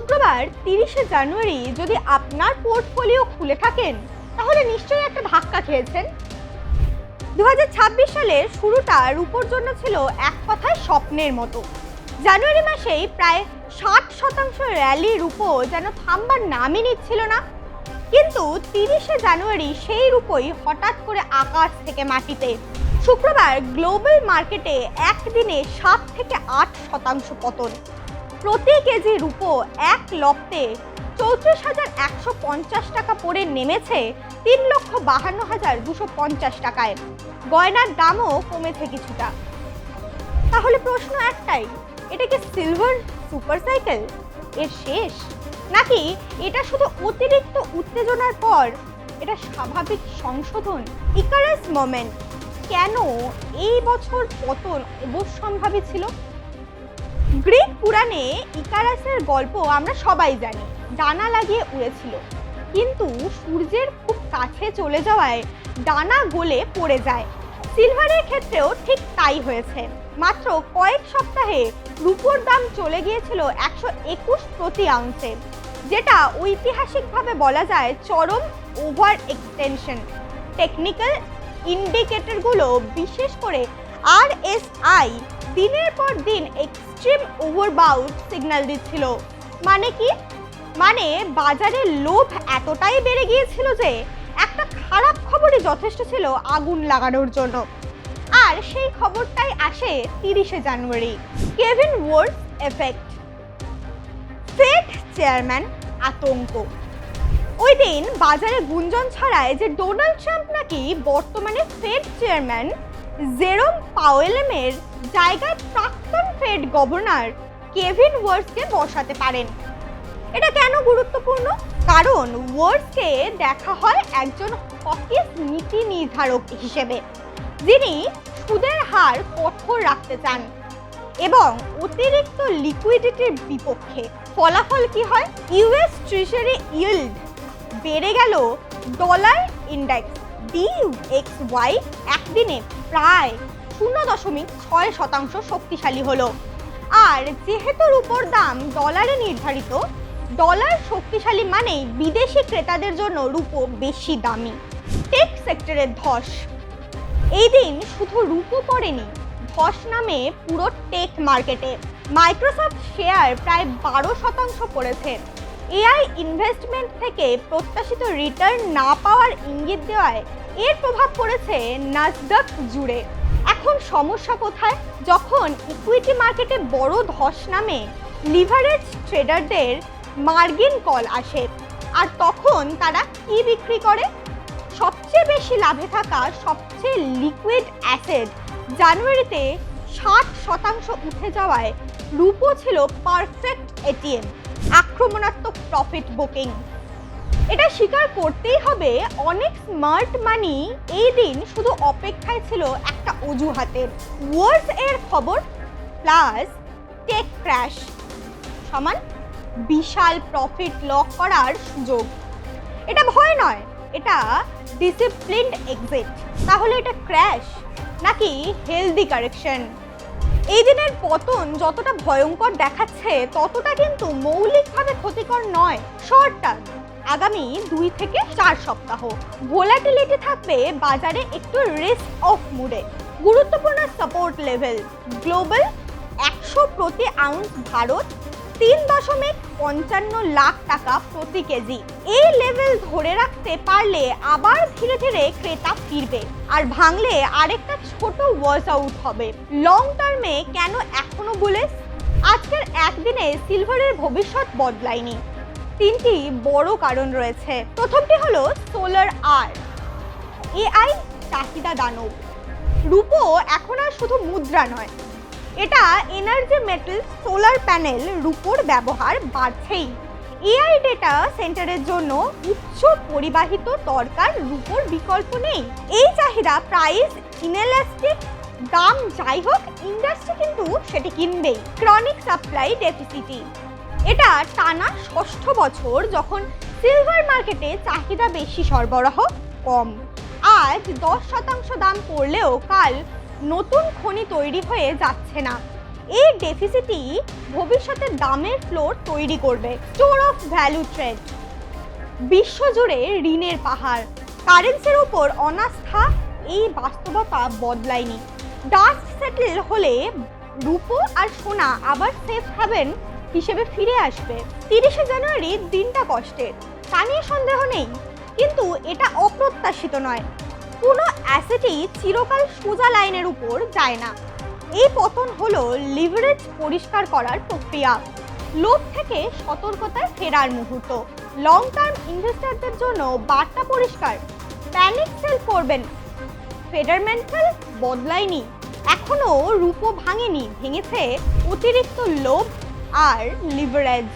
শুক্রবার 30শে জানুয়ারি যদি আপনার পোর্টফোলিও খুলে থাকেন তাহলে নিশ্চয়ই একটা ধাক্কা খেয়েছেন। 2026 সালের শুরুটা রুপোর জন্য ছিল এক কথায় স্বপ্নের মতো। জানুয়ারি মাসেই প্রায় 60% র্যালি রুপো যেন থামবার নামই নিচ্ছিল না। কিন্তু 30শে জানুয়ারি সেই রুপোই হঠাৎ করে আকাশ থেকে মাটিতে। শুক্রবার গ্লোবাল মার্কেটে একদিনে 7 থেকে 8% পতন। প্রতি কেজি রুপো এক লপ্তে 34,150 টাকা পড়ে নেমেছে 3,52,250 টাকায়। গয়নার দামও কমেছে কিছুটা। তাহলে প্রশ্ন একটাই, এটা কি সিলভার সুপার সাইকেল এর শেষ, নাকি এটা শুধু অতিরিক্ত উত্তেজনার পর এটা স্বাভাবিক সংশোধন? ইকারাস মোমেন্ট কেন এই বছর পতন অবশ্যম্ভাবী ছিল? গ্রিক পুরাণে ইকারাসের গল্প আমরা সবাই জানি। ডানা লাগিয়ে উড়েছিল, কিন্তু সূর্যের খুব কাছে চলে যাওয়ায় ডানা গলে পড়ে যায়। সিলভারের ক্ষেত্রেও ঠিক তাই হয়েছে। মাত্র কয়েক সপ্তাহে রুপোর দাম চলে গিয়েছিল 121 প্রতি আউন্সে, যেটা ঐতিহাসিকভাবে বলা যায় চরম ওভার এক্সটেনশন। টেকনিক্যাল ইন্ডিকেটরগুলো, বিশেষ করে RSI, দিনের পর দিন এক্সট্রিম ওভারবাউট সিগন্যাল দিচ্ছিল। মানে কি? মানে বাজারে লোভ এতটাই বেড়ে গিয়েছিল যে একটা খারাপ খবরই যথেষ্ট ছিল আগুন লাগানোর জন্য। আর সেই খবরটাই আসে 30শে জানুয়ারি। কেভিন ওয়ার্স এফেক্ট। ফেড চেয়ারম্যান আতঙ্ক। ওই দিন বাজারে গুঞ্জন ছড়ায় যে ডোনাল্ড ট্রাম্প নাকি বর্তমানে ফেড চেয়ারম্যান জেরোম পাওয়েলের জায়গায় প্রাক্তন ফেড গভর্নর কেভিন ওয়ার্সকে বসাতে পারেন। এটা কেন গুরুত্বপূর্ণ? কারণ ওয়ার্সকে দেখা হয় একজন হকিস নীতি নির্ধারক হিসেবে, যিনি সুদের হার কঠোর রাখতে চান এবং অতিরিক্ত লিকুইডিটির বিপক্ষে। ফলাফল কি হয়? ইউএস ট্রেজারি ইল্ড বেড়ে গেল। ডলার ইন্ডেক্স DXY একদিনে প্রায় 0.6% শক্তিশালী হলো। আর যেহেতু রুপোর দাম ডলারে নির্ধারিত, ডলার শক্তিশালী মানেই বিদেশি ক্রেতাদের জন্য রুপো বেশি দামি। টেক সেক্টরের ধস। এই দিন শুধু রুপো পড়েনি, ধস নামে পুরো টেক মার্কেটে। মাইক্রোসফট শেয়ার প্রায় 12% পড়েছে। এআই ইনভেস্টমেন্ট থেকে প্রত্যাশিত রিটার্ন না পাওয়ার ইঙ্গিত দেওয়ায় এর প্রভাব পড়েছে নাসডাক জুড়ে। এখন সমস্যা কোথায়? যখন ইকুইটি মার্কেটে বড় ধস নামে, লিভারেজ ট্রেডারদের মার্জিন কল আসে। আর তখন তারা কি বিক্রি করে? সবচেয়ে বেশি লাভে থাকা সবচেয়ে লিকুইড অ্যাসেট জানুয়ারিতে 60% উঠে যাওয়ায় রুপো ছিল পারফেক্ট এটিএম। আক্রমণাত্মক প্রফিট বুকিং। এটা স্বীকার করতেই হবে, অনেক স্মার্ট মানি এই দিন শুধু অপেক্ষায় ছিল একটা অজুহাতের। ওয়ার্স এর খবর প্লাস টেক ক্র্যাশ সমান বিশাল প্রফিট লক করার সুযোগ। এটা ভয় নয়, এটা ডিসিপ্লিনড এক্সিট। তাহলে এটা ক্র্যাশ নাকি হেলদি কারেকশন? এই দিনের পতন যতটা ভয়ঙ্কর দেখাচ্ছে ততটা কিন্তু মৌলিকভাবে ক্ষতিকর নয়। শর্ট টার্ম, আগামী 2 থেকে 4 সপ্তাহ ভোলাটিলিটি থাকবে বাজারে একটু রিস্ক অফ মুডে। গুরুত্বপূর্ণ সাপোর্ট লেভেল গ্লোবাল 100 প্রতি আউন্স, ভারত 3.55 লাখ টাকা প্রতি কেজি। এই লেভেল ধরে রাখতে পারলে আবার ধীরে ধীরে ক্রেতা ফিরবে, আর ভাঙলে আরেকটা ছোট ওয়াশ আউট হবে। লং টার্মে কেন এখনো বুলিশ? আজকের একদিনে সিলভারের ভবিষ্যৎ বদলায়নি। 3টি বড় কারণ রয়েছে। প্রথমটি হলো সোলার আর্ট। এআই চাহিদা দানব। রুপো এখন আর শুধু মুদ্রা নয়, এটা এনার্জি মেটাল। সোলার প্যানেল, রুপোর ব্যবহার বাড়ছেই। এআই ডেটা সেন্টারের জন্য উচ্চ পরিবাহিত দরকার, রুপোর বিকল্প নেই। এই চাহিদা প্রাইস ইনএলাস্টিক। দাম যাই হোক, ইন্ডাস্ট্রি কিন্তু সেটি কিনবেই। Chronic supply ডেফিসিটি। এটা টানা 6ষ্ঠ বছর যখন সিলভার মার্কেটে চাহিদা বেশি, সরবরাহ কম। আজ 10% দাম পড়লেও কাল নতুন খনি তৈরি হয়ে যাচ্ছে না। এই ডেফিসিটই ভবিষ্যতে দামের ফ্লোর তৈরি করবে। স্টোর অফ ভ্যালু ট্রেড, বিশ্বজুড়ে ঋণের পাহাড়, কারেন্সির উপর অনাস্থা এই বাস্তবতা বদলায়নি। ডাস্ট সেটেল হলে রূপো আর সোনা আবার সেফ হ্যাভেন হিসেবে ফিরে আসবে। 30শে জানুয়ারি দিনটা কষ্টের, তা নিয়ে সন্দেহ নেই, কিন্তু এটা অপ্রত্যাশিত নয়। কোনো অ্যাসেটই চিরকাল সোজা লাইনের উপর যায় না। এই পতন হলো লিভারেজ পরিষ্কার করার প্রক্রিয়া, লোভ থেকে সতর্কতায় ফেরার মুহূর্ত। লং টার্ম ইনভেস্টরদের জন্য বার্তা পরিষ্কার, প্যানিক সেল করবেন। ফেডারমেন্টাল বদলায়নি, এখনো রূপো ভাঙেনি, ভেঙেছে অতিরিক্ত লোভ আর লিভারেজ।